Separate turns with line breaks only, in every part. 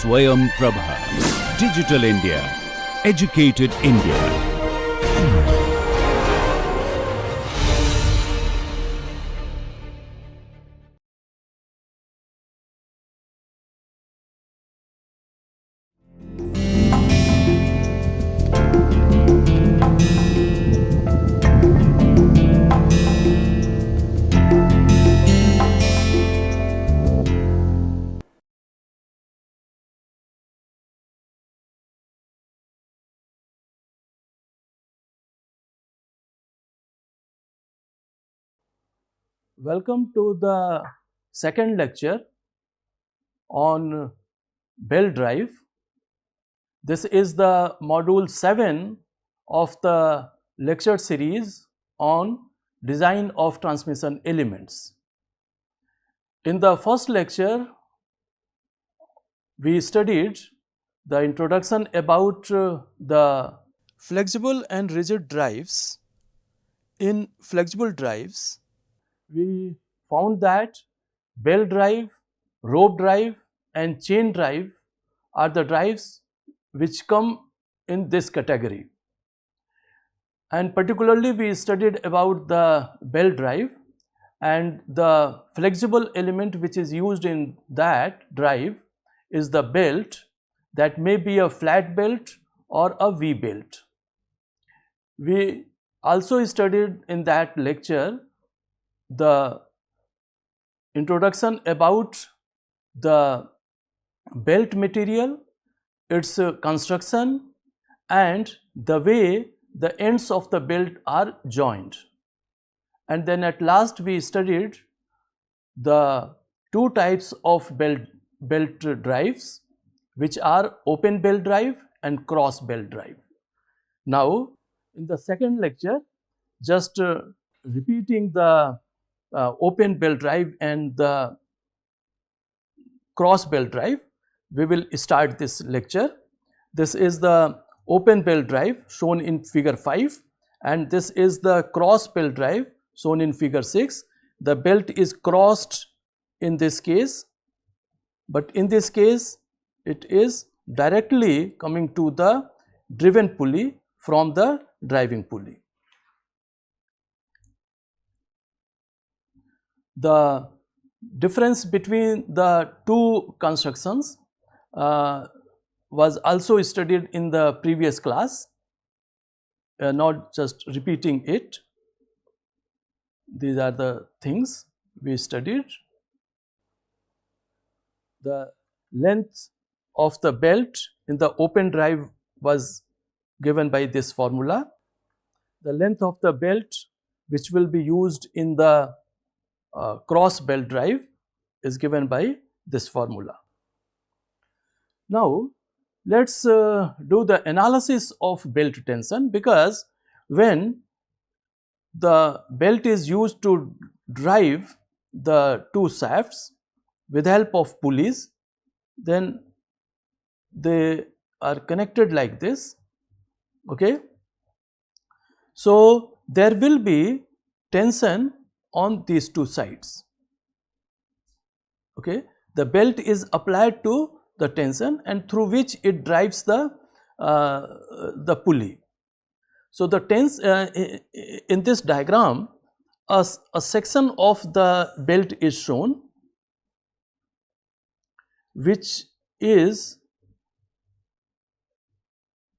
Swayam Prabha. Digital India. Educated India.
Welcome to the second lecture on belt drive. This is the module 7 of the lecture series on design of transmission elements. In the first lecture, we studied the introduction about the flexible and rigid drives. In flexible drives, we found that belt drive, rope drive and chain drive are the drives which come in this category. And particularly we studied about the belt drive, and the flexible element which is used in that drive is the belt, that may be a flat belt or a V belt. We also studied in that lecture the introduction about the belt material, its construction and the way the ends of the belt are joined. And then at last we studied the two types of belt drives, which are open belt drive and cross belt drive. Now in the second lecture, just repeating the open belt drive and the cross belt drive, we will start this lecture. This is the open belt drive shown in figure 5, and this is the cross belt drive shown in figure 6. The belt is crossed in this case, but in this case it is directly coming to the driven pulley from the driving pulley. The difference between the two constructions was also studied in the previous class, not just repeating it. These are the things we studied. The length of the belt in the open drive was given by this formula. The length of the belt which will be used in the cross belt drive is given by this formula. Now let us do the analysis of belt tension, because when the belt is used to drive the two shafts with help of pulleys, then they are connected like this. Okay. So there will be tension on these two sides. Okay. The belt is applied to the tension and through which it drives the pulley. So the in this diagram, a section of the belt is shown which is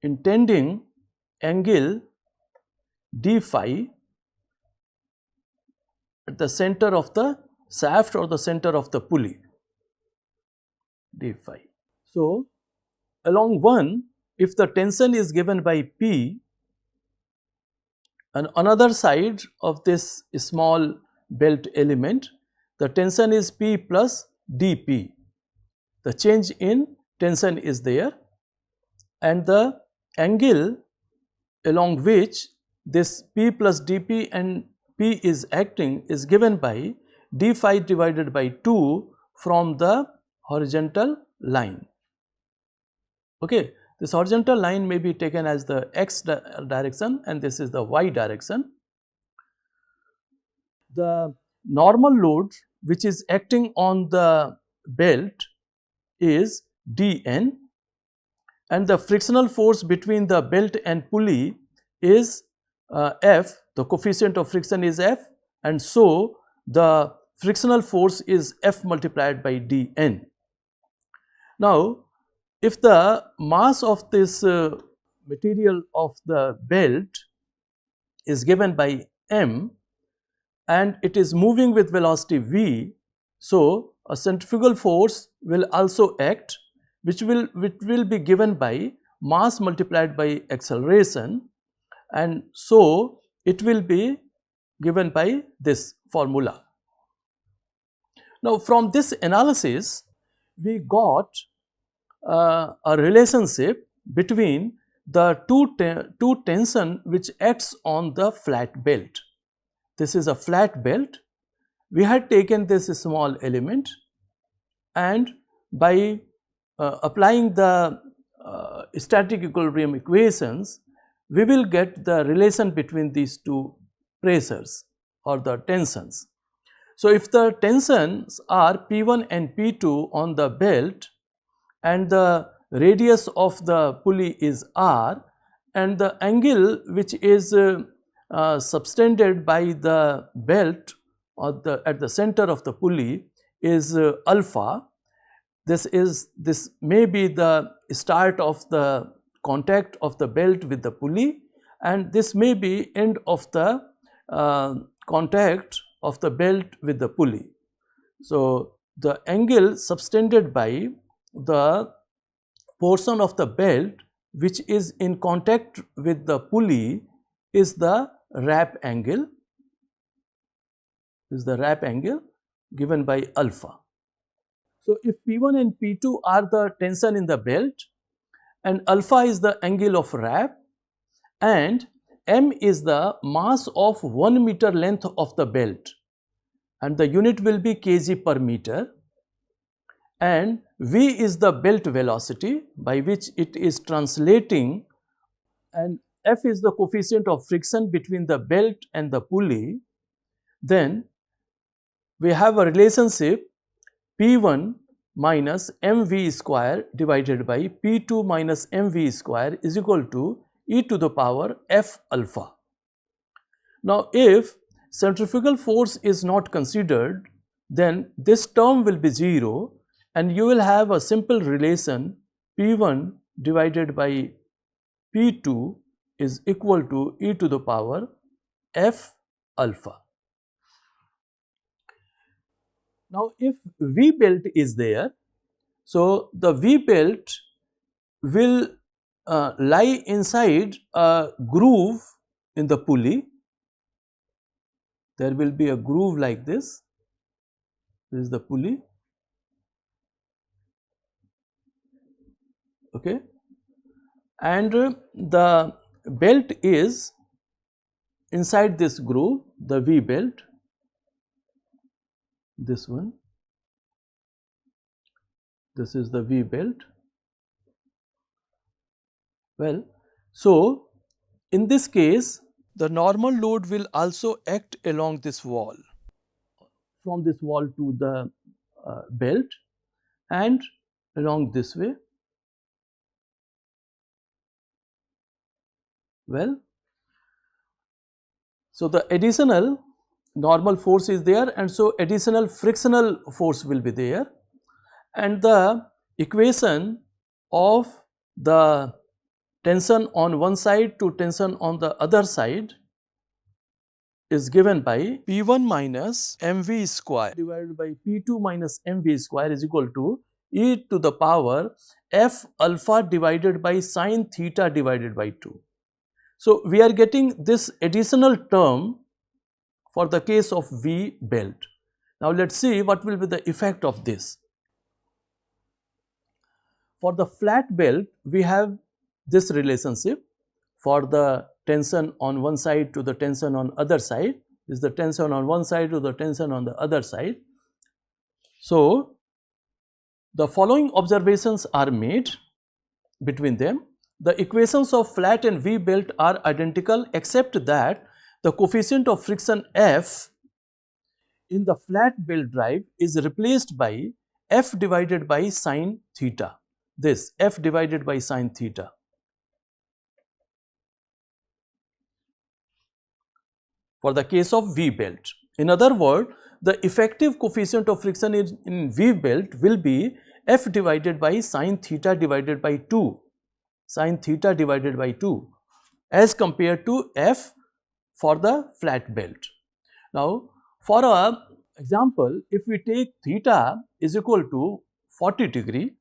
intending angle d phi at the center of the shaft or the center of the pulley, d phi. So along one, if the tension is given by P, and another side of this small belt element, the tension is P plus dP. The change in tension is there, and the angle along which this P plus dP and P is acting is given by d phi divided by 2 from the horizontal line. Okay. This horizontal line may be taken as the x direction and this is the y direction. The normal load which is acting on the belt is dN, and the frictional force between the belt and pulley is F, the coefficient of friction is F, and so the frictional force is F multiplied by dN. Now, if the mass of this material of the belt is given by m and it is moving with velocity v, so a centrifugal force will also act, which will be given by mass multiplied by acceleration, and so it will be given by this formula. Now, from this analysis we got a relationship between the two tension which acts on the flat belt. This is a flat belt. We had taken this small element, and by applying the static equilibrium equations, we will get the relation between these two pressures or the tensions. So, if the tensions are P1 and P2 on the belt and the radius of the pulley is r, and the angle which is subtended by the belt or at the center of the pulley is alpha. This may be the start of the contact of the belt with the pulley, and this may be end of the contact of the belt with the pulley. So, the angle subtended by the portion of the belt which is in contact with the pulley is the wrap angle, given by alpha. So, if P1 and P2 are the tension in the belt and alpha is the angle of wrap and m is the mass of 1 meter length of the belt, and the unit will be kg per meter, and v is the belt velocity by which it is translating, and F is the coefficient of friction between the belt and the pulley, then we have a relationship P1 minus mv square divided by P2 minus mv square is equal to e to the power f alpha. Now, if centrifugal force is not considered, then this term will be 0 and you will have a simple relation P1 divided by P2 is equal to e to the power f alpha. Now, if V belt is there, so the V belt will lie inside a groove in the pulley. There will be a groove like this. This is the pulley. Okay, and the belt is inside this groove, the V belt. This one, this is the V belt. Well, so in this case, the normal load will also act along this wall, from this wall to the belt and along this way. Well, so the additional normal force is there, and so additional frictional force will be there, and the equation of the tension on one side to tension on the other side is given by P1 minus mv square divided by P2 minus mv square is equal to e to the power f alpha divided by sin theta divided by 2. So, we are getting this additional term for the case of V belt. Now, let us see what will be the effect of this. For the flat belt, we have this relationship for the tension on one side to the tension on other side, is the tension on one side to the tension on the other side. So, the following observations are made between them. The equations of flat and V belt are identical except that the coefficient of friction F in the flat belt drive is replaced by F divided by sin theta. this F divided by sine theta. For the case of V belt. In other words, the effective coefficient of friction in V belt will be F divided by sine theta divided by 2, sine theta divided by 2, as compared to F for the flat belt. Now, for a example, if we take theta is equal to 40 degree,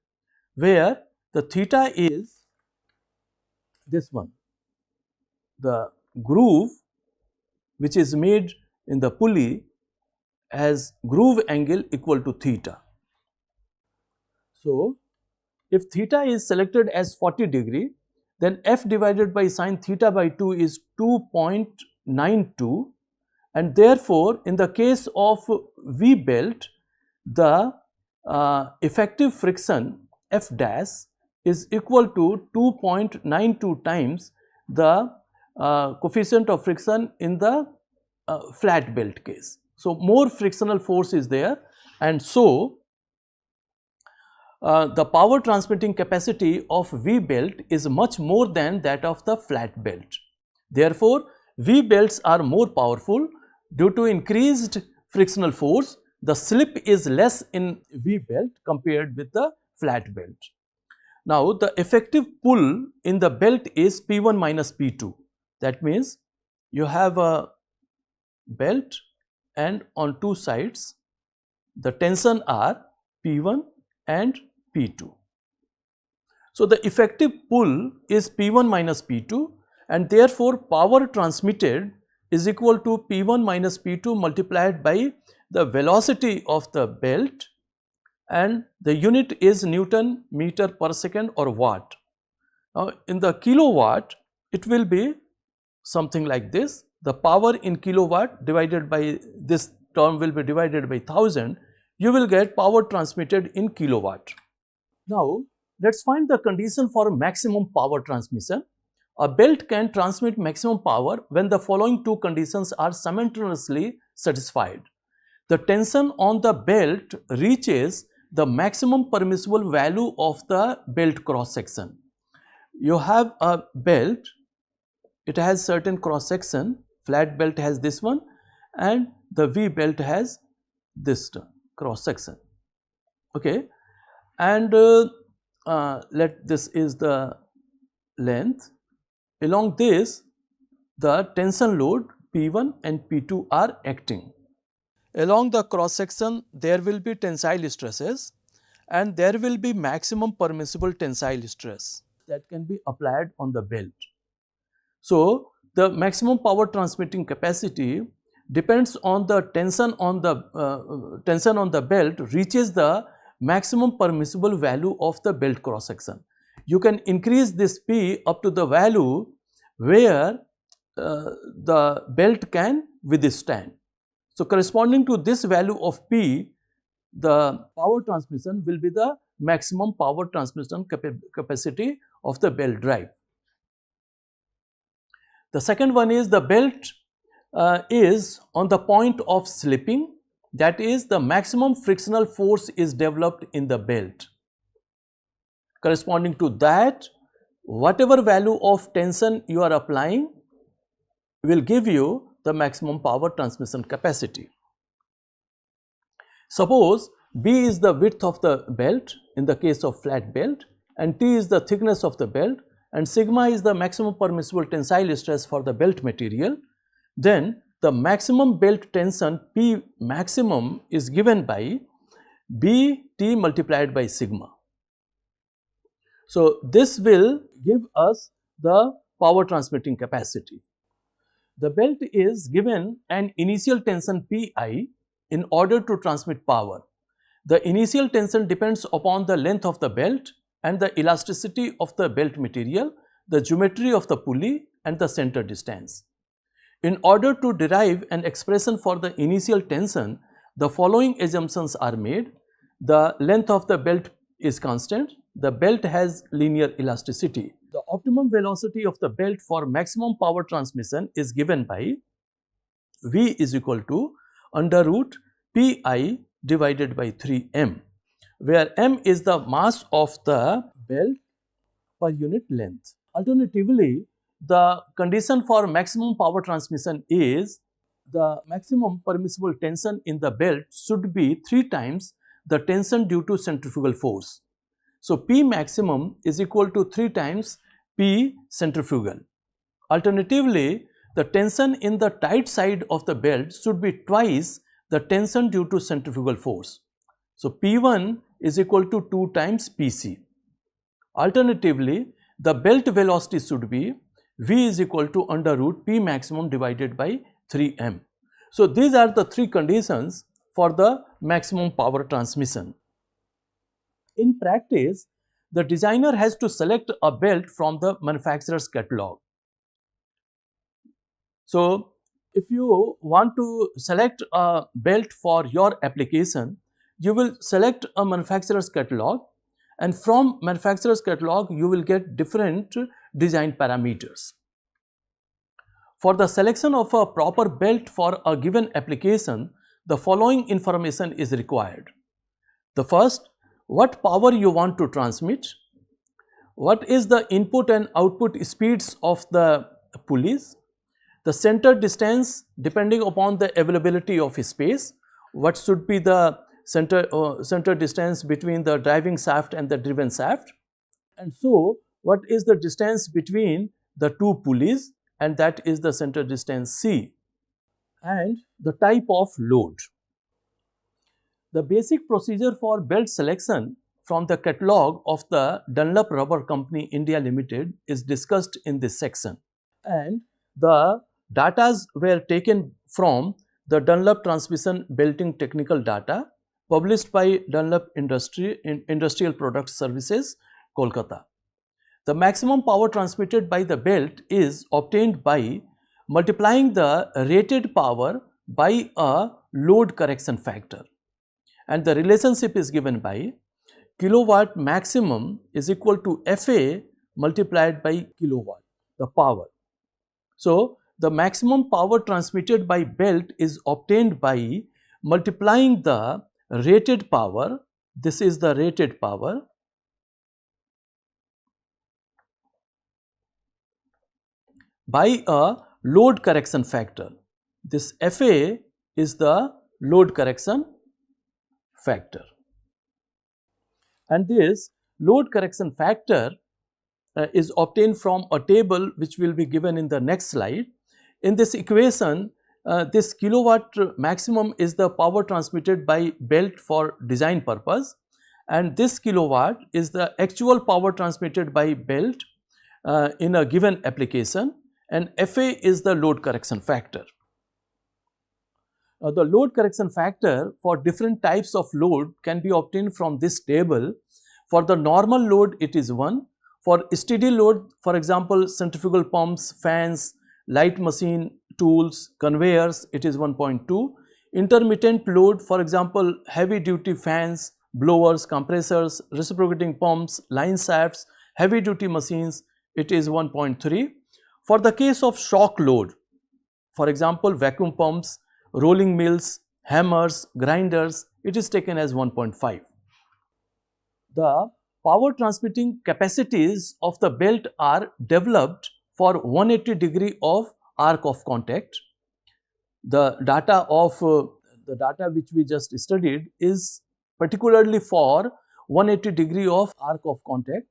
where the theta is this one, the groove which is made in the pulley has groove angle equal to theta. So, if theta is selected as 40 degree, then F divided by sine theta by 2 is 2.92, and therefore, in the case of V belt, the effective friction F dash is equal to 2.92 times the coefficient of friction in the flat belt case. So, more frictional force is there, and so the power transmitting capacity of V belt is much more than that of the flat belt. Therefore, V belts are more powerful due to increased frictional force. The slip is less in V belt compared with the flat belt. Now, the effective pull in the belt is P1 minus P2. That means you have a belt and on two sides the tension are P1 and P2. So, the effective pull is P1 minus P2, and therefore, power transmitted is equal to P1 minus P2 multiplied by the velocity of the belt, and the unit is Newton meter per second or watt. Now, in the kilowatt, it will be something like this. The power in kilowatt divided by this term will be divided by 1000. You will get power transmitted in kilowatt. Now, let us find the condition for maximum power transmission. A belt can transmit maximum power when the following two conditions are simultaneously satisfied. The tension on the belt reaches the maximum permissible value of the belt cross section. You have a belt, it has certain cross section, flat belt has this one, and the V belt has this cross section. Okay, and this is the length. Along this, the tension load P1 and P2 are acting. Along the cross section, there will be tensile stresses, and there will be maximum permissible tensile stress that can be applied on the belt. So, the maximum power transmitting capacity depends on the tension on the belt reaches the maximum permissible value of the belt cross section. You can increase this P up to the value where the belt can withstand. So, corresponding to this value of P, the power transmission will be the maximum power transmission capacity of the belt drive. The second one is the belt is on the point of slipping, that is the maximum frictional force is developed in the belt. Corresponding to that, whatever value of tension you are applying will give you the maximum power transmission capacity. Suppose B is the width of the belt in the case of flat belt, and T is the thickness of the belt, and sigma is the maximum permissible tensile stress for the belt material. Then the maximum belt tension P maximum is given by BT multiplied by sigma. So, this will give us the power transmitting capacity. The belt is given an initial tension Pi in order to transmit power. The initial tension depends upon the length of the belt and the elasticity of the belt material, the geometry of the pulley, and the center distance. In order to derive an expression for the initial tension, the following assumptions are made. The length of the belt is constant. The belt has linear elasticity. The optimum velocity of the belt for maximum power transmission is given by V is equal to under root Pi divided by 3m, where m is the mass of the belt per unit length. Alternatively, the condition for maximum power transmission is the maximum permissible tension in the belt should be 3 times the tension due to centrifugal force. So, P maximum is equal to 3 times P centrifugal. Alternatively, the tension in the tight side of the belt should be twice the tension due to centrifugal force. So, P1 is equal to 2 times Pc. Alternatively, the belt velocity should be V is equal to under root P maximum divided by 3m. So, these are the 3 conditions for the maximum power transmission. In practice, the designer has to select a belt from the manufacturer's catalog. So, if you want to select a belt for your application, you will select a manufacturer's catalog, and from manufacturer's catalog you will get different design parameters. For the selection of a proper belt for a given application, the following information is required. The first, what power you want to transmit, what is the input and output speeds of the pulleys, the center distance depending upon the availability of space, what should be the center distance between the driving shaft and the driven shaft, and so what is the distance between the 2 pulleys, and that is the center distance C, and the type of load. The basic procedure for belt selection from the catalog of the Dunlop Rubber Company India Limited is discussed in this section, and the data were taken from the Dunlop Transmission Belting Technical Data published by Dunlop Industrial Products Services, Kolkata. The maximum power transmitted by the belt is obtained by multiplying the rated power by a load correction factor, and the relationship is given by kilowatt maximum is equal to FA multiplied by kilowatt, the power. So, the maximum power transmitted by belt is obtained by multiplying the rated power, this is the rated power, by a load correction factor. This FA is the load correction factor, and this load correction factor is obtained from a table which will be given in the next slide. In this equation, this kilowatt maximum is the power transmitted by belt for design purpose, and this kilowatt is the actual power transmitted by belt in a given application, and FA is the load correction factor. The load correction factor for different types of load can be obtained from this table. For the normal load it is 1, for steady load, for example centrifugal pumps, fans, light machine tools, conveyors, it is 1.2. Intermittent load, for example heavy duty fans, blowers, compressors, reciprocating pumps, line shafts, heavy duty machines, it is 1.3. For the case of shock load, for example vacuum pumps, rolling mills, hammers, grinders, it is taken as 1.5. The power transmitting capacities of the belt are developed for 180 degree of arc of contact. The data which we just studied is particularly for 180 degree of arc of contact,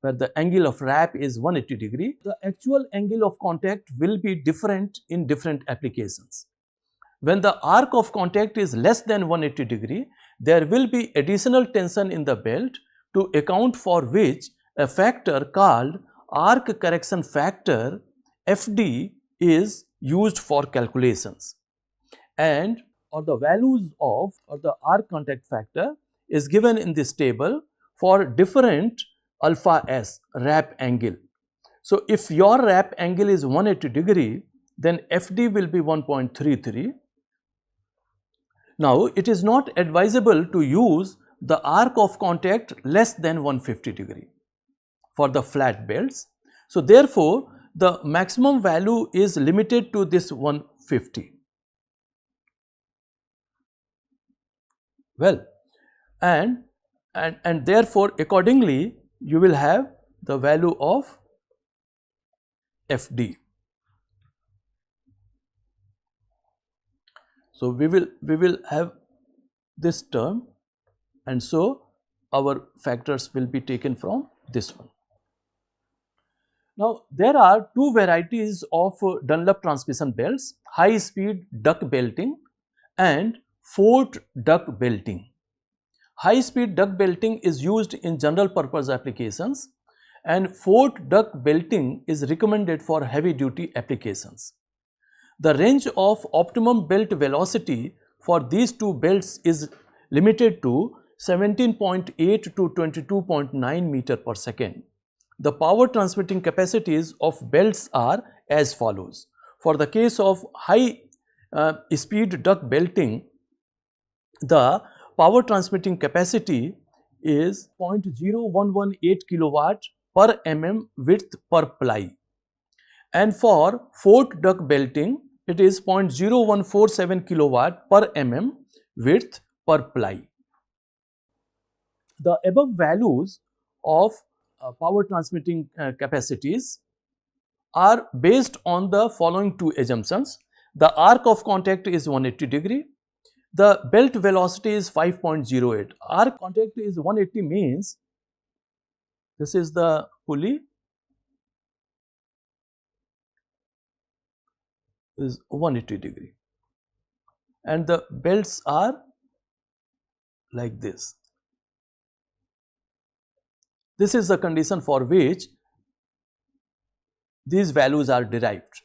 where the angle of wrap is 180 degree. The actual angle of contact will be different in different applications. When the arc of contact is less than 180 degree, there will be additional tension in the belt, to account for which a factor called arc correction factor FD is used for calculations, and the values of the arc contact factor is given in this table for different alpha s wrap angle. So, if your wrap angle is 180 degree, then FD will be 1.33. Now, it is not advisable to use the arc of contact less than 150 degree for the flat belts. So, therefore, the maximum value is limited to this 150. Well, and therefore, accordingly, you will have the value of Fd. So we will have this term, and so our factors will be taken from this one. Now there are two varieties of Dunlop transmission belts: high speed duck belting and forked duck belting. High speed duck belting is used in general purpose applications, and forked duck belting is recommended for heavy duty applications. The range of optimum belt velocity for these two belts is limited to 17.8 to 22.9 meter per second. The power transmitting capacities of belts are as follows. For the case of high speed duck belting, the power transmitting capacity is 0.0118 kilowatt per mm width per ply, and for forked duck belting it is 0.0147 kilowatt per mm width per ply. The above values of power transmitting capacities are based on the following two assumptions. The arc of contact is 180 degree. The belt velocity is 5.08. Arc contact is 180 means this is the pulley is 180 degree and the belts are like this. This is the condition for which these values are derived.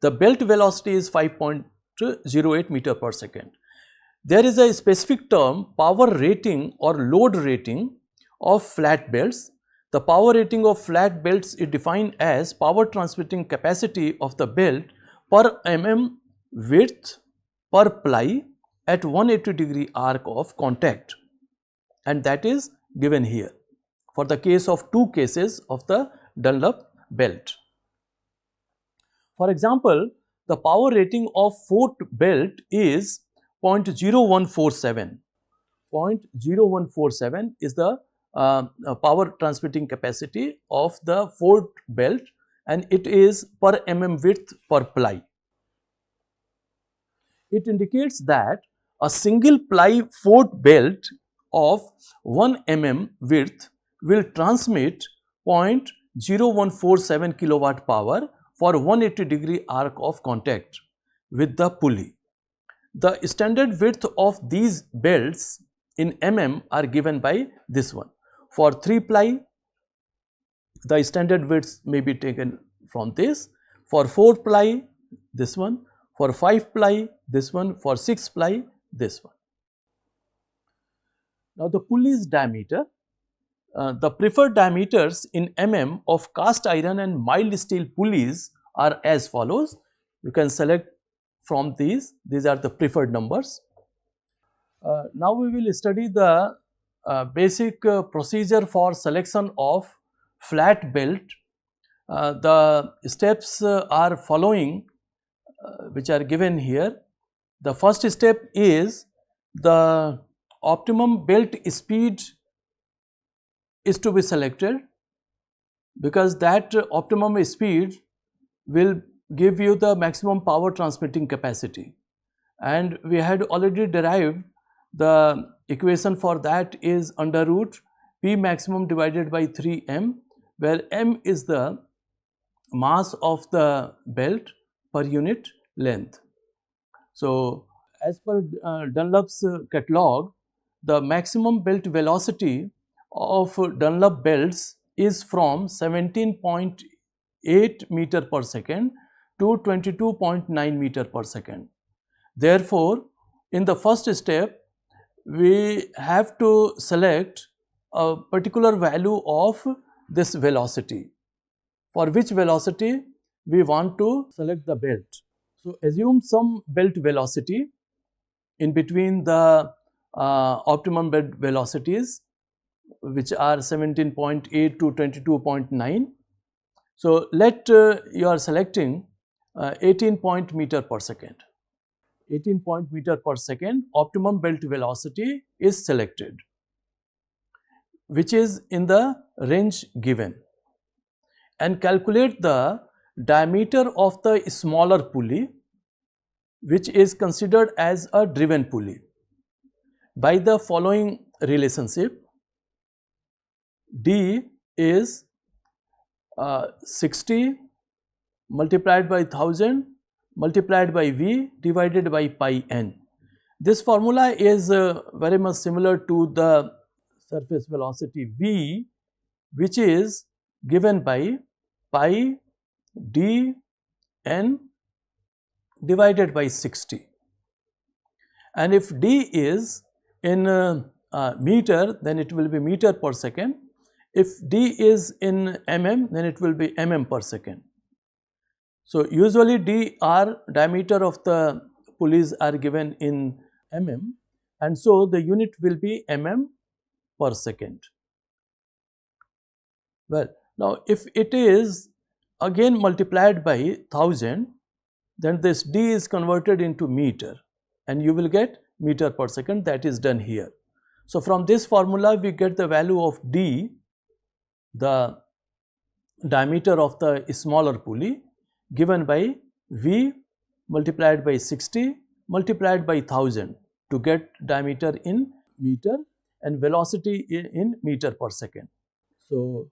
The belt velocity is 5.08 meter per second. There is a specific term, power rating or load rating of flat belts. The power rating of flat belts is defined as power transmitting capacity of the belt per mm width per ply at 180 degree arc of contact, and that is given here for the case of two cases of the Dunlop belt. For example, the power rating of forked belt is 0.0147. 0.0147 is the power transmitting capacity of the forked belt, and it is per mm width per ply. It indicates that a single ply forked belt of 1 mm width will transmit 0.0147 kilowatt power for 180 degree arc of contact with the pulley. The standard width of these belts in mm are given by this one. For 3 ply, the standard widths may be taken from this. For 4 ply, this one. For 5 ply, this one. For 6 ply, this one. Now the pulley's diameter. The preferred diameters in mm of cast iron and mild steel pulleys are as follows. You can select from these are the preferred numbers. Now we will study the basic procedure for selection of flat belt. The steps are following which are given here. The first step is the optimum belt speed is to be selected, because that optimum speed will give you the maximum power transmitting capacity, and we had already derived the equation for that is under root P maximum divided by 3m, where m is the mass of the belt per unit length. So as per Dunlop's catalog, the maximum belt velocity of Dunlop belts is from 17.8 meter per second to 22.9 meter per second. Therefore, in the first step, we have to select a particular value of this velocity, for which velocity we want to select the belt. So assume some belt velocity in between the optimum belt velocities, which are 17.8 to 22.9. So let you are selecting 18 meter per second. 18 meter per second optimum belt velocity is selected, which is in the range given and calculate the diameter of the smaller pulley, which is considered as a driven pulley, by the following relationship. D is 60 multiplied by 1000 multiplied by V divided by pi n. This formula is very much similar to the surface velocity V, which is given by pi d n divided by 60. And if d is in meter, then it will be meter per second. If d is in mm, then it will be mm per second. So usually diameter of the pulleys are given in mm, and so the unit will be mm per second. Well, now if it is again multiplied by 1000, then this d is converted into meter and you will get meter per second. That is done here. So from this formula we get the value of d, the diameter of the smaller pulley, given by V multiplied by 60 multiplied by 1000 to get diameter in meter and velocity in meter per second. So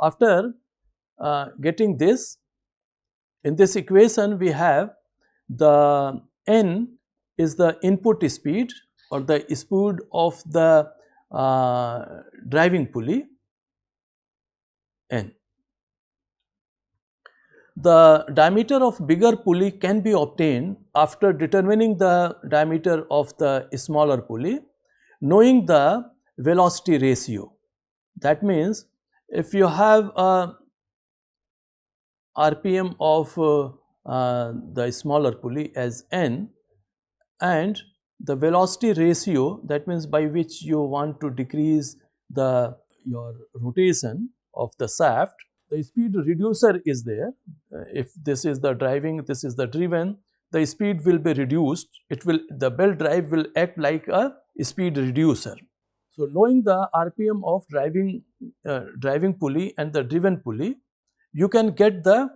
after getting this, in this equation we have the n is the input speed or the speed of the driving pulley n. The diameter of bigger pulley can be obtained after determining the diameter of the smaller pulley, knowing the velocity ratio. That means if you have a RPM of the smaller pulley as n and the velocity ratio, that means by which you want to decrease your rotation of the shaft, the speed reducer is there. If this is the driving, this is the driven, the speed will be reduced. The belt drive will act like a speed reducer. So knowing the RPM of driving pulley and the driven pulley, you can get the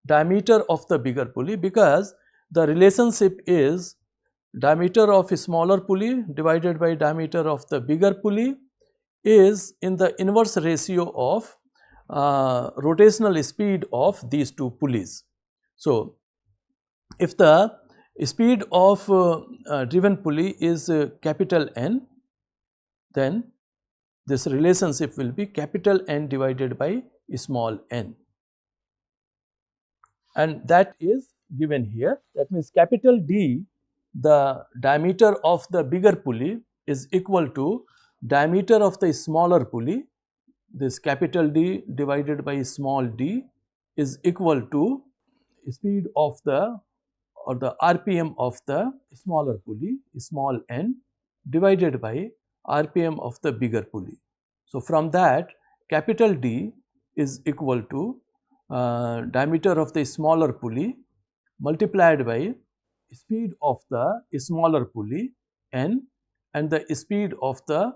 diameter of the bigger pulley, because the relationship is diameter of a smaller pulley divided by diameter of the bigger pulley is in the inverse ratio of rotational speed of these two pulleys. So if the speed of driven pulley is capital N, then this relationship will be capital N divided by small n, and that is given here. That means capital D, the diameter of the bigger pulley, is equal to diameter of the smaller pulley. This capital D divided by small d is equal to speed of the RPM of the smaller pulley, small n, divided by RPM of the bigger pulley. So from that, capital D is equal to diameter of the smaller pulley multiplied by speed of the smaller pulley n and the speed of the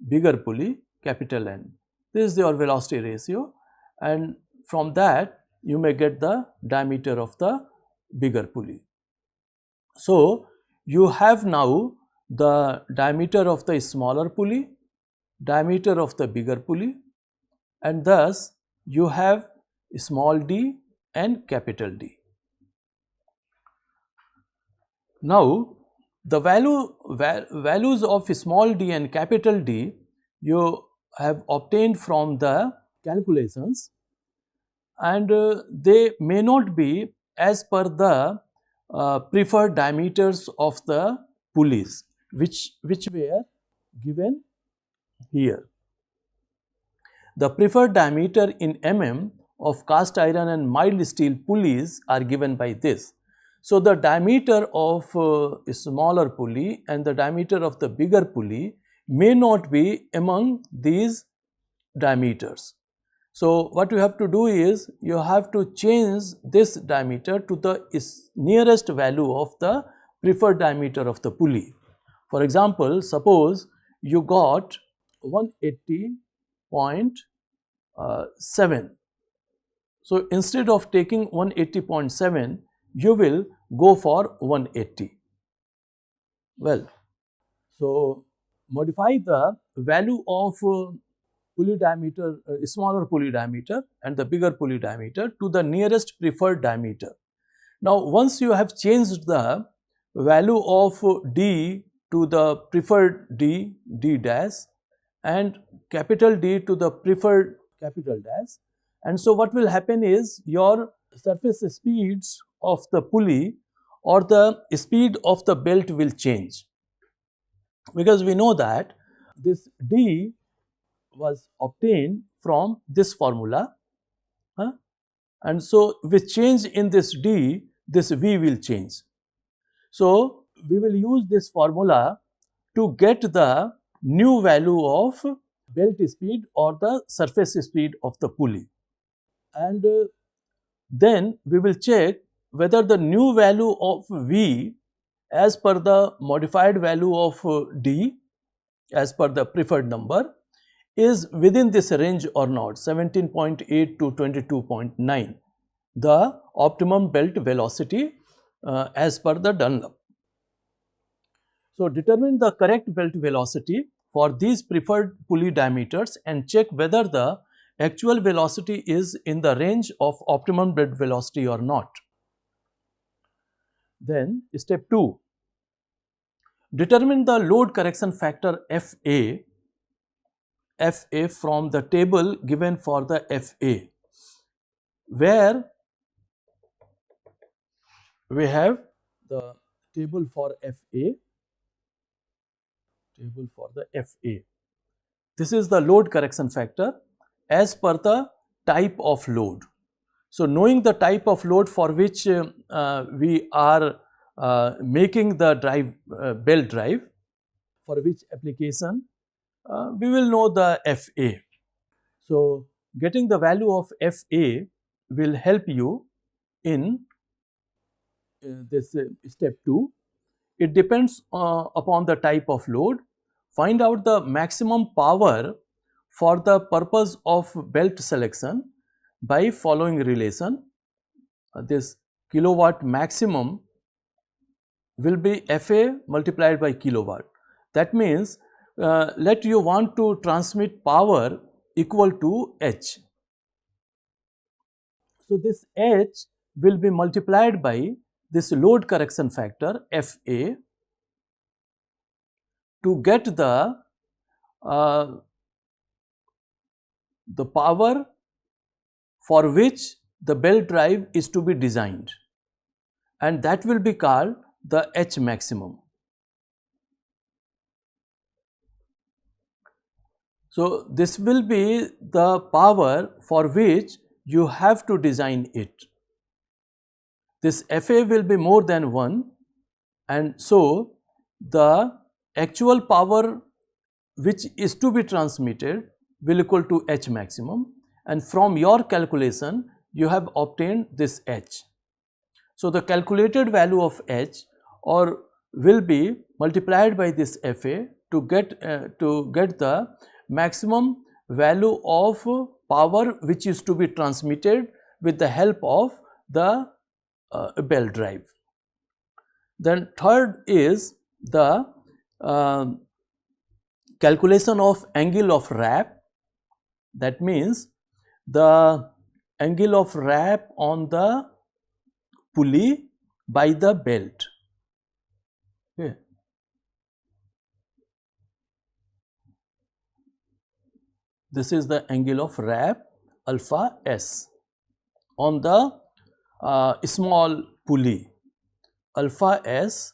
bigger pulley capital N. This is your velocity ratio, and from that you may get the diameter of the bigger pulley. So you have now the diameter of the smaller pulley, diameter of the bigger pulley, and thus you have small d and capital D. Now the values of small d and capital D you have obtained from the calculations, and they may not be as per the preferred diameters of the pulleys which were given here. The preferred diameter in mm of cast iron and mild steel pulleys are given by this. So the diameter of a smaller pulley and the diameter of the bigger pulley may not be among these diameters. So what you have to do is you have to change this diameter to the nearest value of the preferred diameter of the pulley. For example, suppose you got 180.5 7. So instead of taking 180.7, you will go for 180. Well, so modify the value of pulley diameter, smaller pulley diameter and the bigger pulley diameter to the nearest preferred diameter. Now, once you have changed the value of D to the preferred D, D dash, and capital D to the preferred capital dash, and so what will happen is your surface speeds of the pulley or the speed of the belt will change, because we know that this D was obtained from this formula, huh? And so with change in this D, this V will change. So we will use this formula to get the new value of belt speed or the surface speed of the pulley. And then we will check whether the new value of V as per the modified value of D as per the preferred number is within this range or not, 17.8 to 22.9, the optimum belt velocity as per the Dunlop. So determine the correct belt velocity for these preferred pulley diameters and check whether the actual velocity is in the range of optimum belt velocity or not. Then step 2, determine the load correction factor FA from the table given for the FA, where we have the table for FA. This is the load correction factor as per the type of load. So knowing the type of load for which we are making the drive, belt drive, for which application we will know the FA. So getting the value of FA will help you in this step 2. It depends upon the type of load. Find out the maximum power for the purpose of belt selection by following relation. This kilowatt maximum will be FA multiplied by kilowatt. That means let you want to transmit power equal to H. So this H will be multiplied by this load correction factor FA to get the power for which the belt drive is to be designed, and that will be called the H maximum. So this will be the power for which you have to design it. This FA will be more than 1, and so the actual power which is to be transmitted will equal to H maximum, and from your calculation you have obtained this H. So the calculated value of H or will be multiplied by this FA to get the maximum value of power which is to be transmitted with the help of the belt drive. Then third is the calculation of angle of wrap. That means the angle of wrap on the pulley by the belt. Okay. This is the angle of wrap alpha S on the small pulley. Alpha S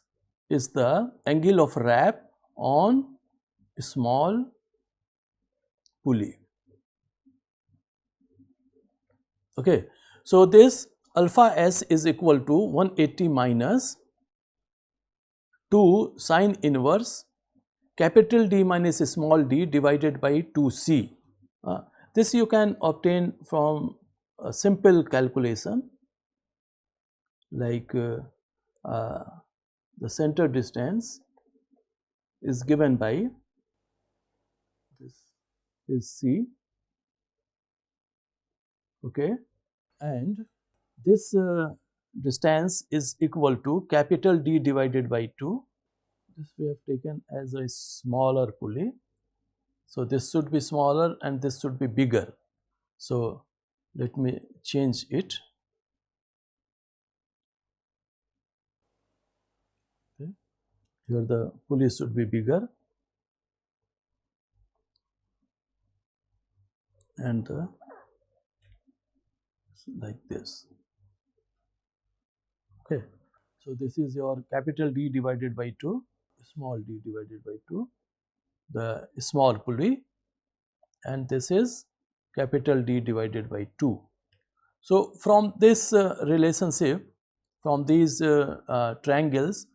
is the angle of wrap on small pulley. Okay, so this alpha S is equal to 180 minus 2 sine inverse capital D minus small d divided by 2c. This you can obtain from a simple calculation, like the center distance is given by this is c, Okay, and this distance is equal to capital D divided by 2. This we have taken as a smaller pulley. So this should be smaller and this should be bigger. So let me change it. Okay. Here the pulley should be bigger and like this. Okay. So this is your capital D divided by 2, small d divided by 2, the small pulley, and this is capital D divided by 2. So from this relationship, from these triangles,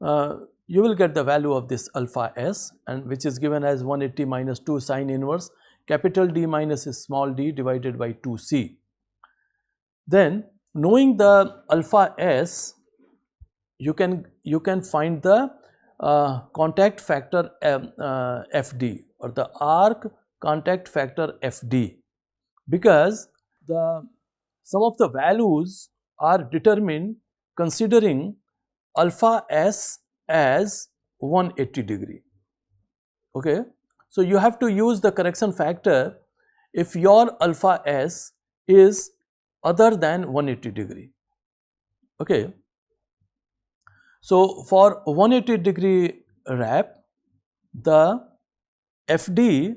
you will get the value of this alpha s, and which is given as 180 minus 2 sine inverse capital D minus small d divided by 2c. Then knowing the alpha s, you can find the contact factor FD, or the arc contact factor FD, because some of the values are determined considering alpha s as 180 degree. Okay, so you have to use the correction factor if your alpha s is other than 180 degree. Okay, so for 180 degree wrap, the FD,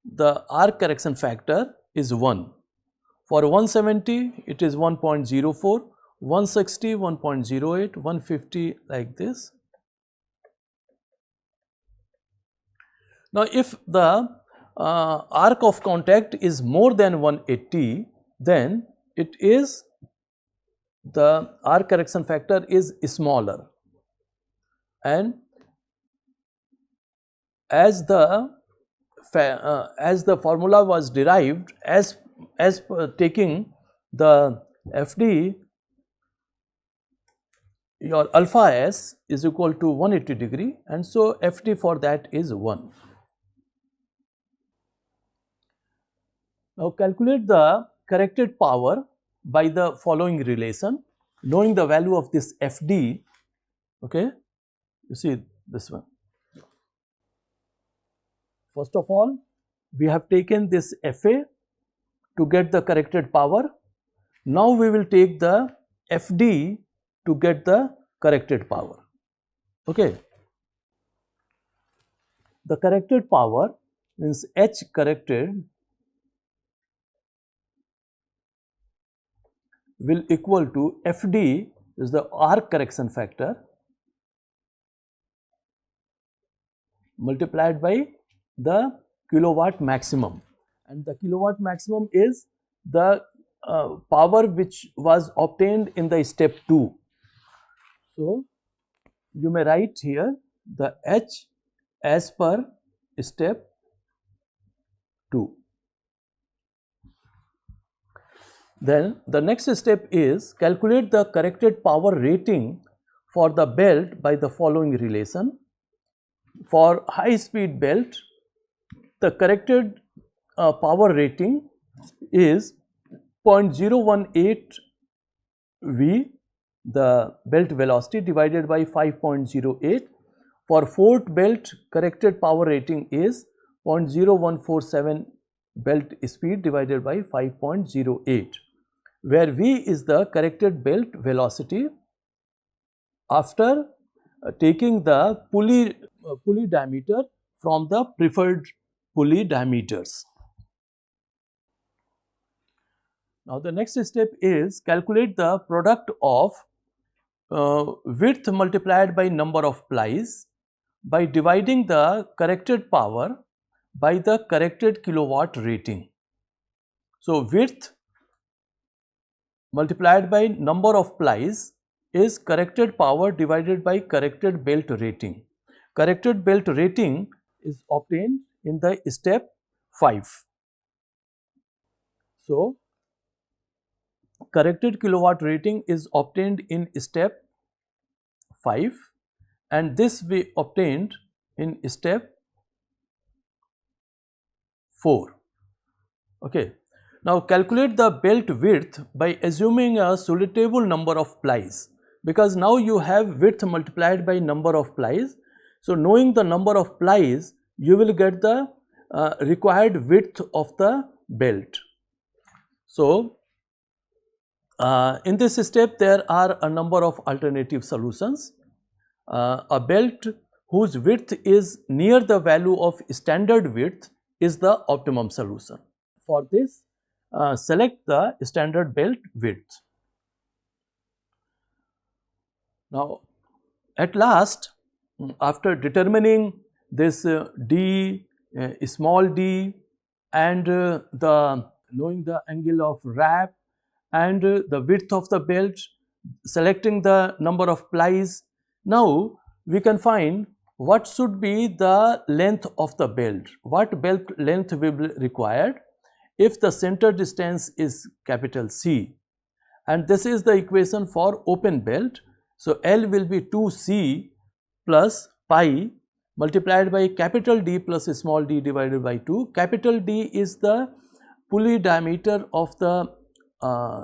the arc correction factor, is 1. For 170, it is 1.04, 160, 1.08, 150, like this. Now, if the arc of contact is more than 180, then it is, the arc correction factor is smaller, and as the formula was derived as per taking the FD, your alpha s is equal to 180 degree, and so FD for that is 1. Now calculate the corrected power by the following relation, knowing the value of this FD. Okay, you see this one. First of all, we have taken this FA to get the corrected power. Now we will take the FD to get the corrected power. Okay, the corrected power means H corrected will equal to FD is the arc correction factor multiplied by the kilowatt maximum, and the kilowatt maximum is the power which was obtained in the step 2. So you may write here the H as per step 2. Then the next step is calculate the corrected power rating for the belt by the following relation. For high speed belt, the corrected power rating is 0.018 V, the belt velocity, divided by 5.08. For forked belt, corrected power rating is 0.0147 belt speed divided by 5.08, where V is the corrected belt velocity after taking the pulley diameter from the preferred pulley diameters. Now the next step is calculate the product of width multiplied by number of plies by dividing the corrected power by the corrected kilowatt rating. So width multiplied by number of plies is corrected power divided by corrected belt rating. Corrected belt rating is obtained in the step 5. So corrected kilowatt rating is obtained in step 5, and this we obtained in step 4. Okay. Now calculate the belt width by assuming a suitable number of plies, because now you have width multiplied by number of plies. So knowing the number of plies, you will get the required width of the belt. So in this step there are a number of alternative solutions. A belt whose width is near the value of standard width is the optimum solution. For this, select the standard belt width. Now, at last, after determining this d, small d, and knowing the angle of wrap and the width of the belt, selecting the number of plies, now we can find what should be the length of the belt, what belt length will be required if the center distance is capital C, and this is the equation for open belt. So L will be 2C plus pi multiplied by capital D plus small d divided by 2. Capital D is the pulley diameter of the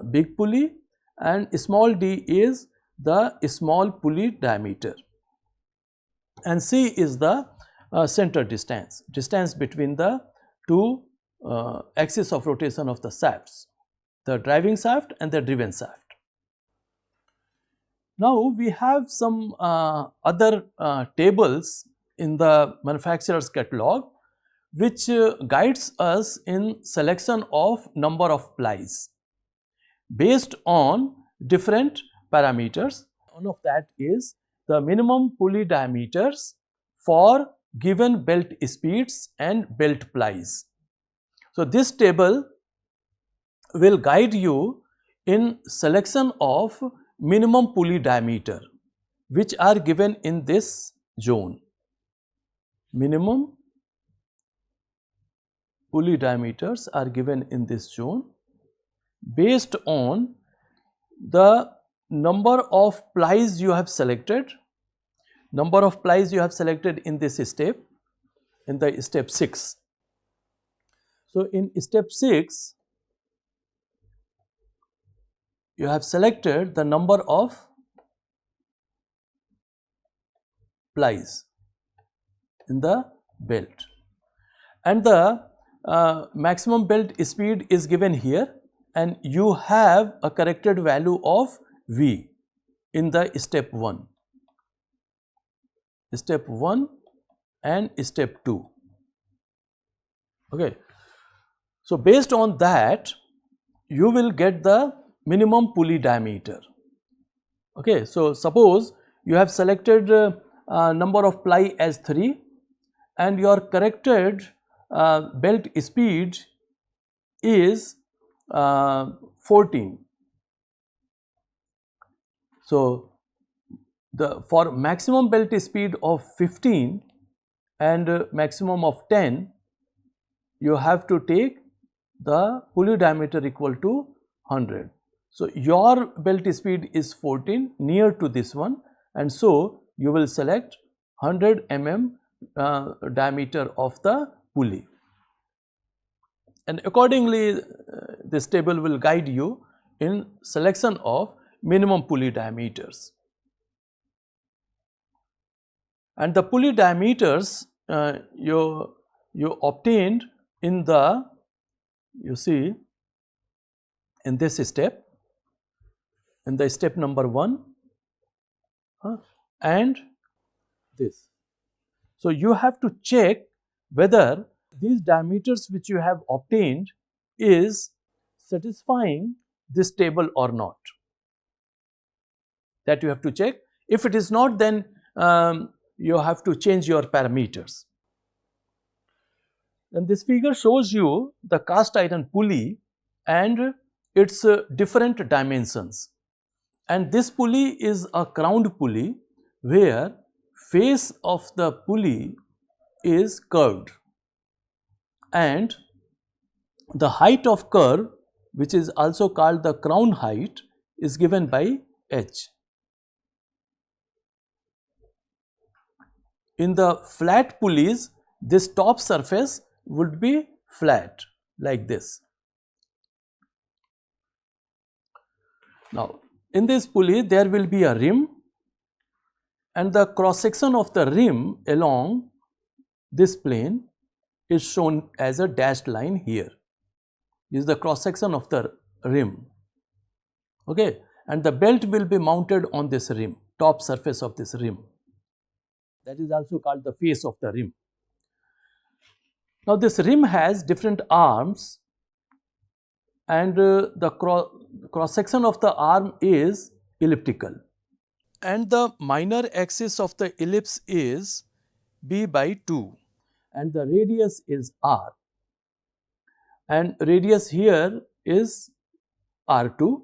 big pulley and small d is the small pulley diameter, and C is the center distance between the two axis of rotation of the shafts, the driving shaft and the driven shaft. Now we have some other tables in the manufacturer's catalog which guides us in selection of number of plies based on different parameters. One of that is the minimum pulley diameters for given belt speeds and belt plies. So this table will guide you in selection of minimum pulley diameter which are given in this zone. Minimum pulley diameters are given in this zone based on the number of plies you have selected, in this step, in the step 6. So in step 6, you have selected the number of plies in the belt, and the maximum belt speed is given here, and you have a corrected value of V in the step 1 and step 2. Okay. So based on that, you will get the minimum pulley diameter. Okay. So suppose you have selected number of ply as 3 and your corrected belt speed is 14. So for maximum belt speed of 15 and maximum of 10, you have to take the pulley diameter equal to 100. So your belt speed is 14, near to this one, and so you will select 100 mm diameter of the pulley, and accordingly this table will guide you in selection of minimum pulley diameters. And the pulley diameters you obtained in the, you see, in this step, in the step number 1 and this. So you have to check whether these diameters which you have obtained is satisfying this table or not. That you have to check. If it is not, then you have to change your parameters. And this figure shows you the cast iron pulley and its different dimensions. And this pulley is a crowned pulley where face of the pulley is curved, and the height of curve, which is also called the crown height, is given by h. In the flat pulleys, this top surface would be flat like this, Now, in this pulley there will be a rim, and the cross section of the rim along this plane is shown as a dashed line here. This is the cross section of the rim. Okay, and the belt will be mounted on this rim, top surface of this rim. That is also called the face of the rim. Now, this rim has different arms, and the cross section of the arm is elliptical, and the minor axis of the ellipse is b by 2, and the radius is r, and radius here is r2.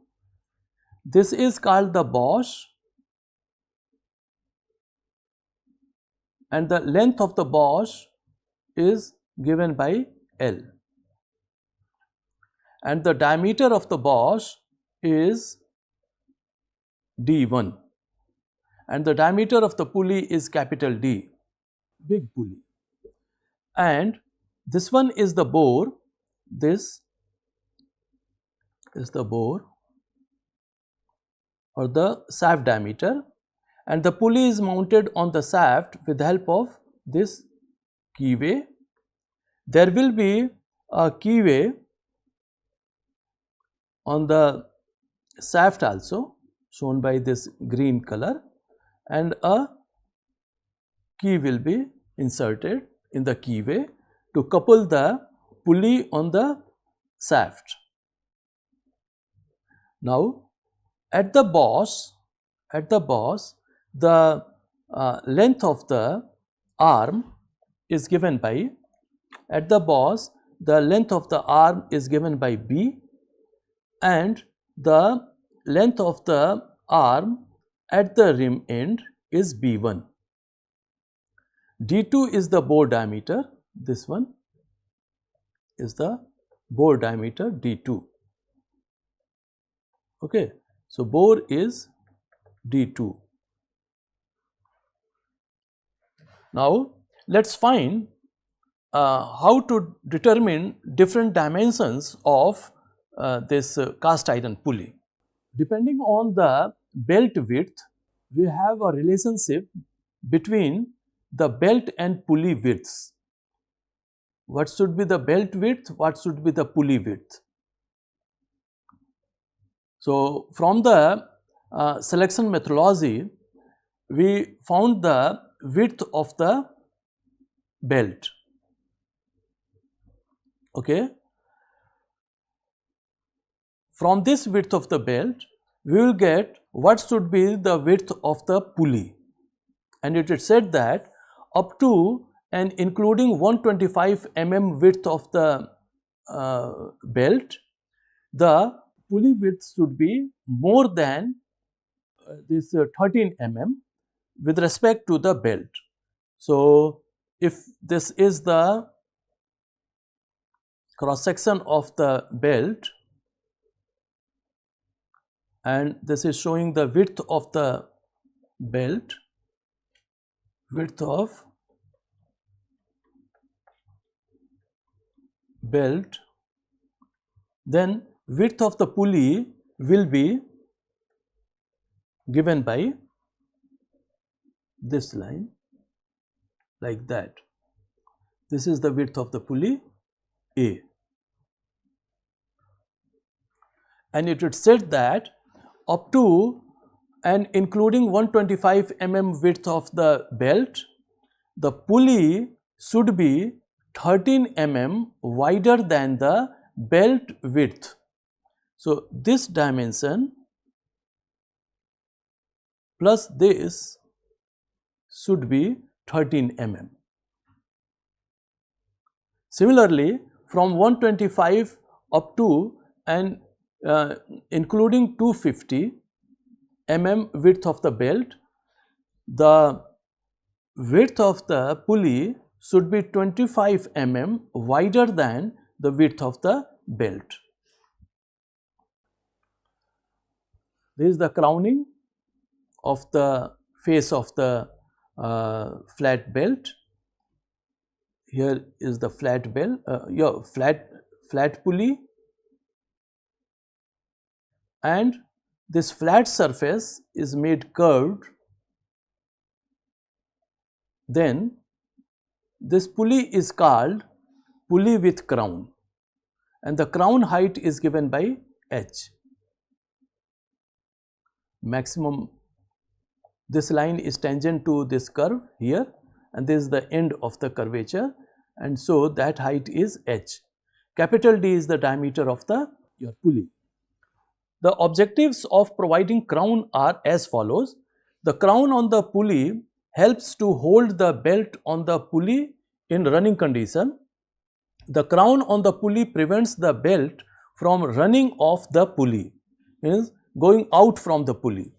This is called the Bosch, and the length of the Bosch is given by L, and the diameter of the Bosch is D1, and the diameter of the pulley is capital D, big pulley. And this one is the bore, this is the bore or the shaft diameter, and the pulley is mounted on the shaft with the help of this keyway. There will be a keyway on the shaft also, shown by this green color, and a key will be inserted in the keyway to couple the pulley on the shaft. Now, at the boss, the length of the arm is given by, at the boss, the length of the arm is given by B, and the length of the arm at the rim end is B1. D2 is the bore diameter, this one is the bore diameter D2. Okay, so bore is D2. Now, let us find how to determine different dimensions of this cast iron pulley. Depending on the belt width, we have a relationship between the belt and pulley widths. What should be the belt width? What should be the pulley width? So, from the selection methodology, we found the width of the belt. Okay. From this width of the belt, we will get what should be the width of the pulley, and it is said that up to and including 125 mm width of the belt, the pulley width should be more than this 13 mm with respect to the belt. So, if this is the cross section of the belt, and this is showing the width of the belt, width of belt, then width of the pulley will be given by this line, like that. This is the width of the pulley A, and it is said that up to and including 125 mm width of the belt, the pulley should be 13 mm wider than the belt width. So, this dimension plus this should be 13 mm. Similarly, from 125 up to and including 250 mm width of the belt, the width of the pulley should be 25 mm wider than the width of the belt. This is the crowning of the face of the flat belt. Here is the flat belt, flat pulley, and this flat surface is made curved, then this pulley is called pulley with crown, and the crown height is given by h. Maximum, this line is tangent to this curve here, and this is the end of the curvature, and so that height is h. Capital D is the diameter of your pulley. The objectives of providing crown are as follows. The crown on the pulley helps to hold the belt on the pulley in running condition. The crown on the pulley prevents the belt from running off the pulley, means going out from the pulley.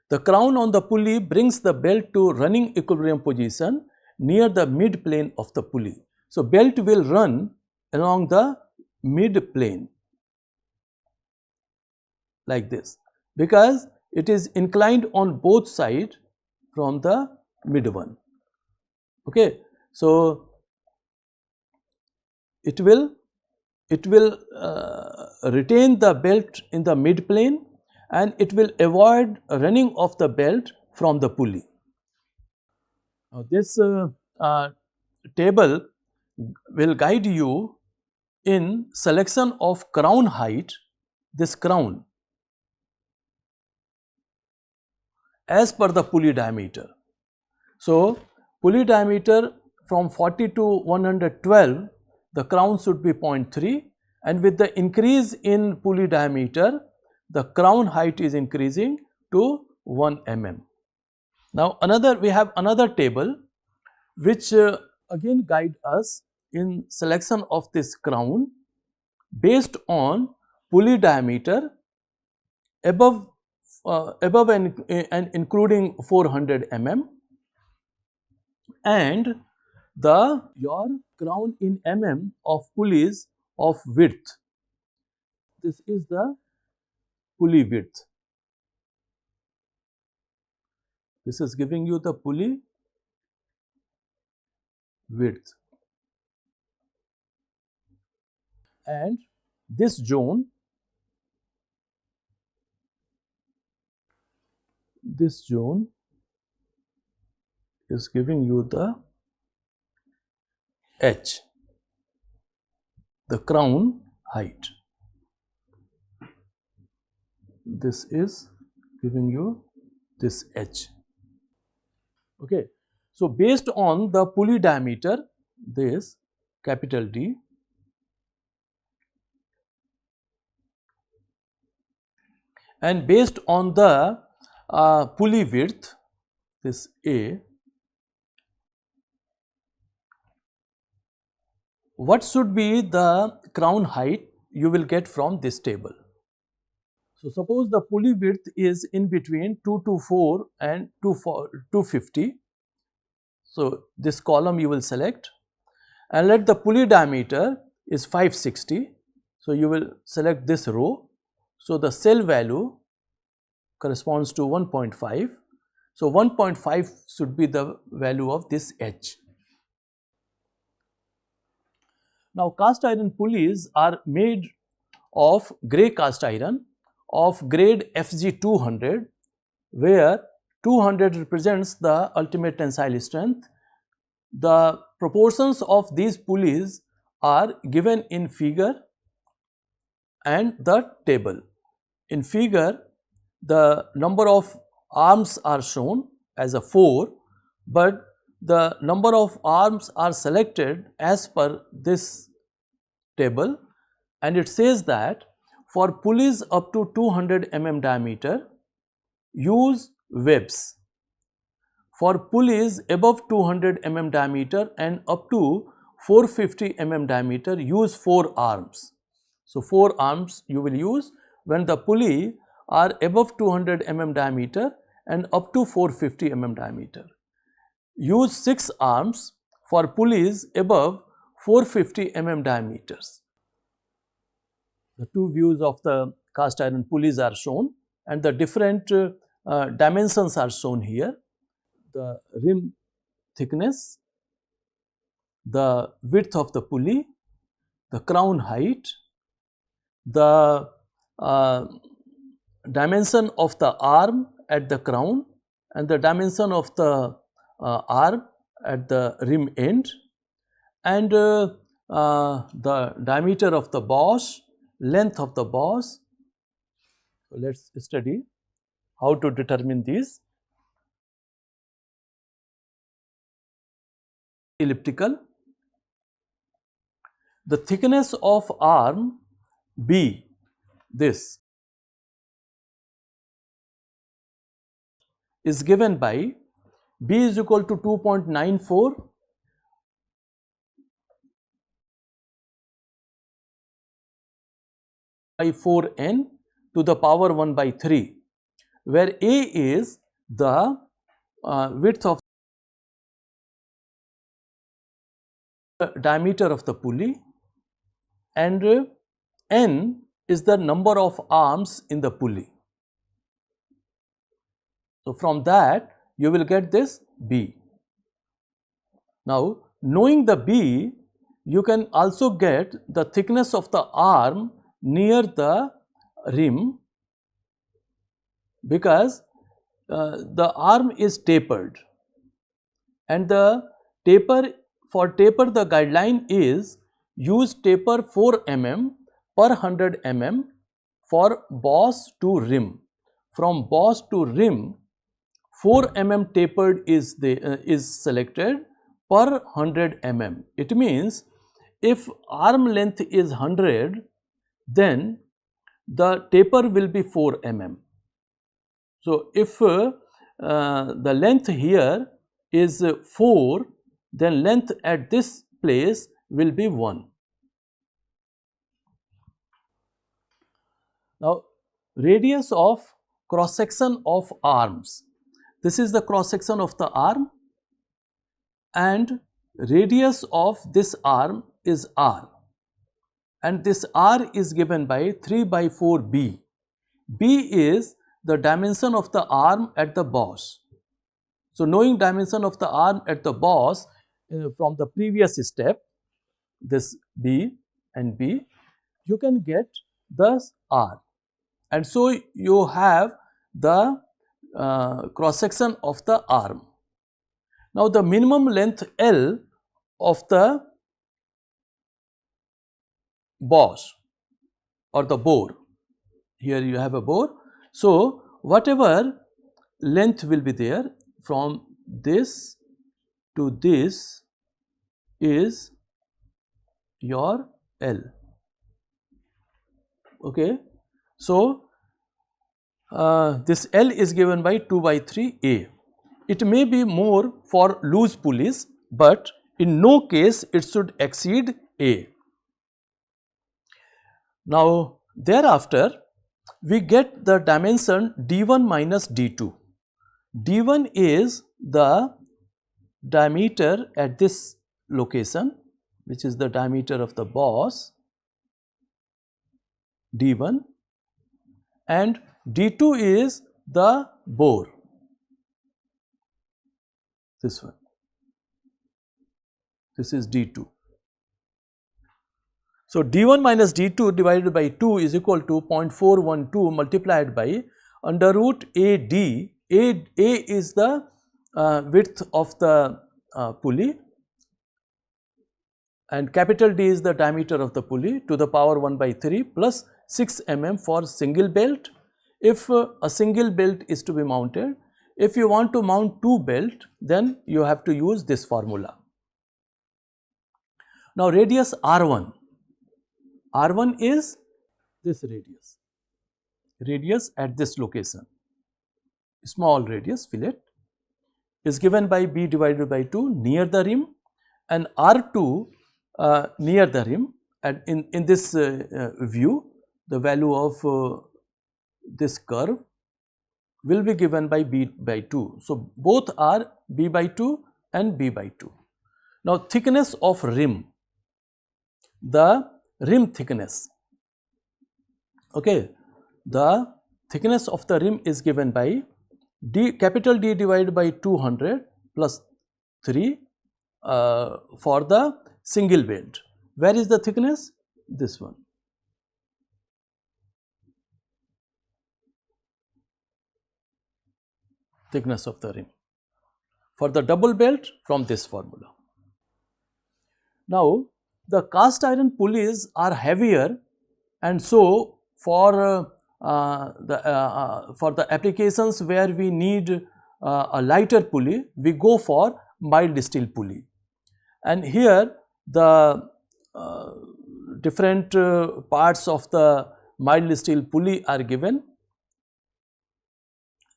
The crown on the pulley brings the belt to running equilibrium position near the mid plane of the pulley. So, belt will run along the mid plane like this, because it is inclined on both sides from the mid one. Okay. So, it will retain the belt in the mid plane, and it will avoid running of the belt from the pulley. Now, this table will guide you in selection of crown height, this crown, as per the pulley diameter. So, pulley diameter from 40 to 112, the crown should be 0.3, and with the increase in pulley diameter, the crown height is increasing to 1 mm. Now, we have another table which again guide us in selection of this crown based on pulley diameter above and including 400 mm, and your crown in mm of pulleys of width. This is the pulley width. This is giving you the pulley width, and this zone is giving you the h, the crown height. This is giving you this h. Okay. So, based on the pulley diameter, this capital D, and based on the pulley width, this A, what should be the crown height you will get from this table? So, suppose the pulley width is in between 224 and 250. So, this column you will select, and let the pulley diameter is 560. So, you will select this row. So, the cell value corresponds to 1.5. So, 1.5 should be the value of this h. Now, cast iron pulleys are made of grey cast iron of grade FG 200, where 200 represents the ultimate tensile strength. The proportions of these pulleys are given in figure and the table. In figure, the number of arms are shown as a 4, but the number of arms are selected as per this table, and it says that for pulleys up to 200 mm diameter, use webs. For pulleys above 200 mm diameter and up to 450 mm diameter, use 4 arms. So, 4 arms you will use when the pulley are above 200 mm diameter and up to 450 mm diameter. Use 6 arms for pulleys above 450 mm diameters. The two views of the cast iron pulleys are shown, and the different dimensions are shown here. The rim thickness, the width of the pulley, the crown height, the dimension of the arm at the crown and the dimension of the arm at the rim end, and the diameter of the boss, length of the boss. So let's study how to determine these. Elliptical. The thickness of arm B, this, is given by B is equal to 2.94 by 4n to the power 1 by 3, where A is the width of the diameter of the pulley and n is the number of arms in the pulley. So from that you will get this B. Now knowing the B, you can also get the thickness of the arm near the rim, because the arm is tapered, and the taper, for taper the guideline is use taper 4 mm per 100 mm for boss to rim. From boss to rim, 4 mm tapered is selected per 100 mm. It means if arm length is 100, then the taper will be 4 mm. So if the length here is 4, then length at this place will be 1. Now radius of cross section of arms. This is the cross section of the arm, and radius of this arm is R, and this R is given by 3 by 4 B. B is the dimension of the arm at the boss. So knowing dimension of the arm at the boss from the previous step, this B and B, you can get the R, and so you have the cross section of the arm. Now the minimum length L of the boss or the bore, here you have a bore, so whatever length will be there from this to this is your L. Okay, so this L is given by 2 by 3 A. It may be more for loose pulleys, but in no case it should exceed A. Now thereafter we get the dimension D1 minus D2. D1 is the diameter at this location, which is the diameter of the boss, D1, and D2 is the bore, this one, this is D2. So D1 minus D2 divided by 2 is equal to 0.412 multiplied by under root AD. A is the width of the pulley, and capital D is the diameter of the pulley, to the power 1 by 3 plus 6 mm for single belt. If a single belt is to be mounted, if you want to mount 2 belt, then you have to use this formula. Now radius R1. R1 is this radius, radius at this location, small radius fillet, is given by B divided by 2 near the rim, and R2 near the rim, and in this view the value of this curve will be given by B by 2. So both are B by 2 and B by 2. Now thickness of rim, the rim thickness, okay, the thickness of the rim is given by D, capital D divided by 200 plus 3 for the single bed. Where is the thickness? This one. thickness of the rim. For the double belt, from this formula. Now, the cast iron pulleys are heavier, and so for the applications where we need a lighter pulley, we go for mild steel pulley. And here the different parts of the mild steel pulley are given,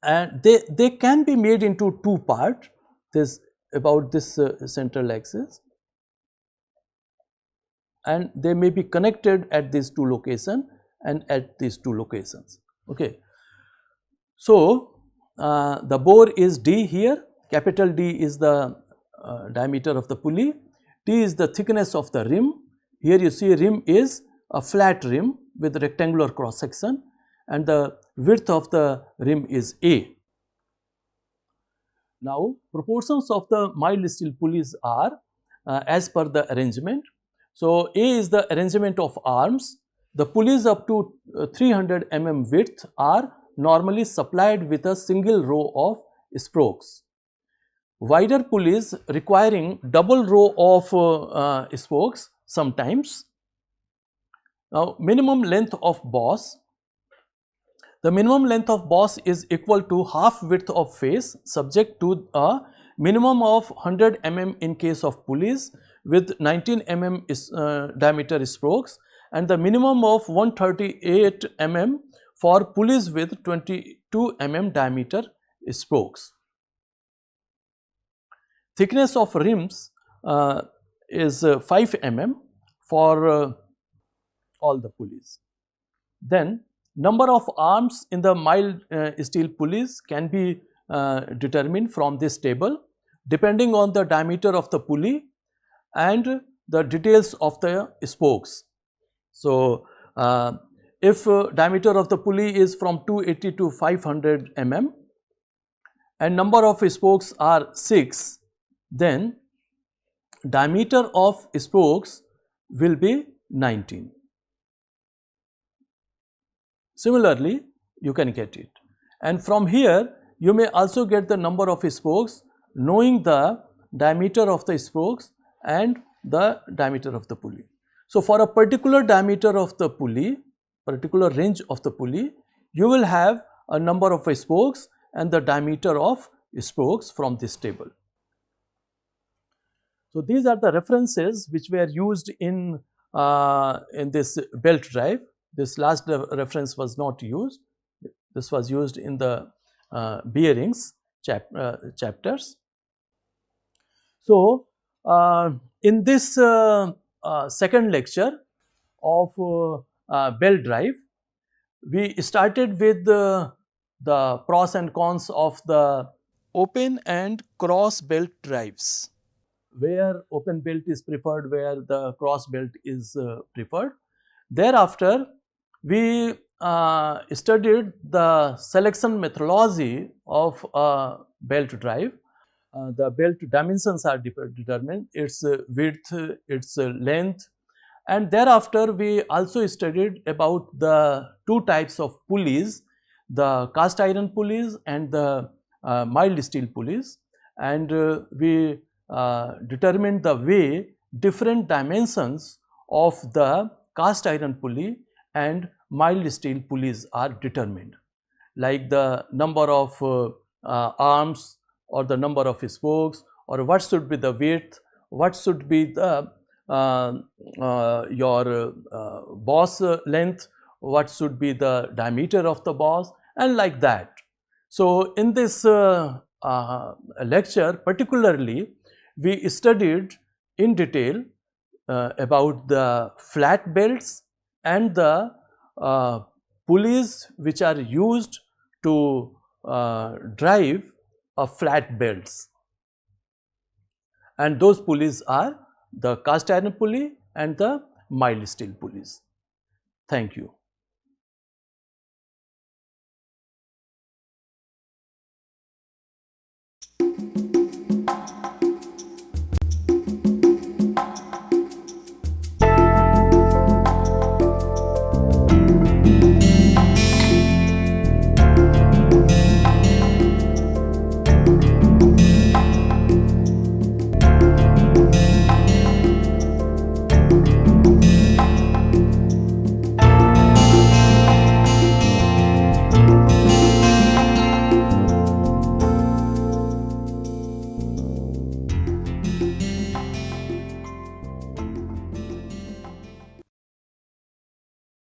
and they can be made into two parts. This about this central axis, and they may be connected at these two locations and at these two locations. Okay. So, the bore is D here, capital D is the diameter of the pulley, T is the thickness of the rim. Here you see rim is a flat rim with rectangular cross section, and the width of the rim is A. Now, proportions of the mild steel pulleys are as per the arrangement. So, A is the arrangement of arms. The pulleys up to 300 mm width are normally supplied with a single row of spokes. Wider pulleys requiring double row of spokes sometimes. Now, minimum length of boss. The minimum length of boss is equal to half width of face, subject to a minimum of 100 mm in case of pulleys with 19 mm diameter spokes, and the minimum of 138 mm for pulleys with 22 mm diameter spokes. Thickness of rims is 5 mm for all the pulleys. Then number of arms in the mild steel pulleys can be determined from this table depending on the diameter of the pulley and the details of the spokes. So, if diameter of the pulley is from 280 to 500 mm and number of spokes are 6, then diameter of spokes will be 19. Similarly, you can get it, and from here you may also get the number of spokes knowing the diameter of the spokes and the diameter of the pulley. So, for a particular diameter of the pulley, particular range of the pulley, you will have a number of spokes and the diameter of spokes from this table. So, these are the references which were used in this belt drive. This last reference was not used. This was used in the bearings chapters. So, in this second lecture of belt drive, we started with the pros and cons of the open and cross belt drives, where open belt is preferred, where the cross belt is preferred. Thereafter, we studied the selection methodology of a belt drive. The belt dimensions are determined, its width, its length, and thereafter we also studied about the two types of pulleys, the cast iron pulleys and the mild steel pulleys, and we determined the way different dimensions of the cast iron pulley and mild steel pulleys are determined, like the number of arms or the number of spokes, or what should be the width, what should be the your boss length, what should be the diameter of the boss, and like that. So, in this lecture particularly, we studied in detail about the flat belts and the pulleys which are used to drive a flat belts, and those pulleys are the cast iron pulley and the mild steel pulleys. Thank you.